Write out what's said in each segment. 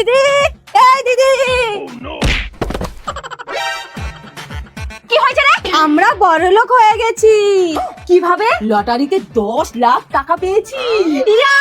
দিদি, এই দিদি। কি হয়েছে রে? আমরা বড়লোক হয়ে গেছি। কিভাবে? লটারিতে 10 লাখ টাকা পেয়েছি। ইয়া!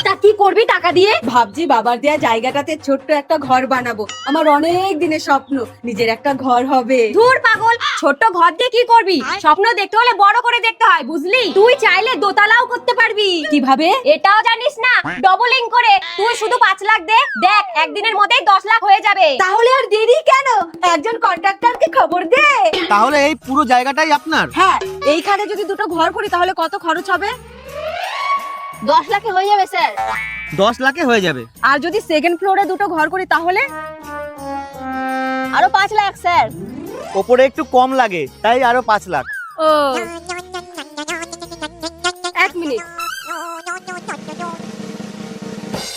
তা কি করবি টাকা দিয়ে? ভাবছি বাবার দেয়া জায়গাটাতে ছোট্ট একটা ঘর বানাবো। আমার অনেক দিনের স্বপ্ন, নিজের একটা ঘর হবে। ধুর পাগল, ছোট ঘর দিয়ে কি করবি? স্বপ্ন দেখতে হলে বড় করে দেখতে হয়, বুঝলি? তুই চাইলে দোতলাও করতে পারবি। কিভাবে? এটাও জানিস না? ডবলিং করে তুই শুধু 5 লাখ দে, দেখ একদিনের মধ্যেই 10 লাখ হয়ে যাবে। তাহলে আর দেরি কেন? একজন কন্ট্রাক্টরকে খবর দে। তাহলে এই পুরো জায়গাটাই আপনার? হ্যাঁ, এইখানে যদি দুটো ঘর করি তাহলে কত খরচ হবে? 10 লাখে হয়ে যাবে স্যার। 10 লাখে হয়ে যাবে। আর যদি সেকেন্ড ফ্লোরে দুটো ঘর করি তাহলে? আরো 5 লাখ স্যার। ওপরে একটু কম লাগে, তাই আরো 5 লাখ। ও, 1 মিনিট।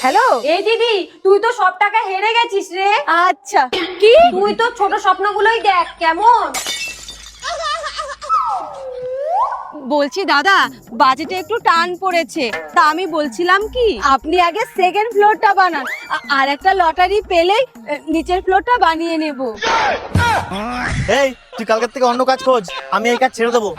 হ্যালো। এই দিদি, তুই তো সব টাকা হেরে গেছিস রে। আচ্ছা, কি? তুই তো ছোট স্বপ্নগুলোই দেখ কেমন। বলছি দাদা, বাজেটে একটু টান পড়েছে। তা আমি বলছিলাম কি, আপনি আগে সেকেন্ড ফ্লোরটা বানান, আর একটা লটারি পেলেই নিচের ফ্লোরটা বানিয়ে নেব। এই তুই কালকের থেকে অন্য কাজ খোঁজ, আমি এই কাজ ছেড়ে দেবো।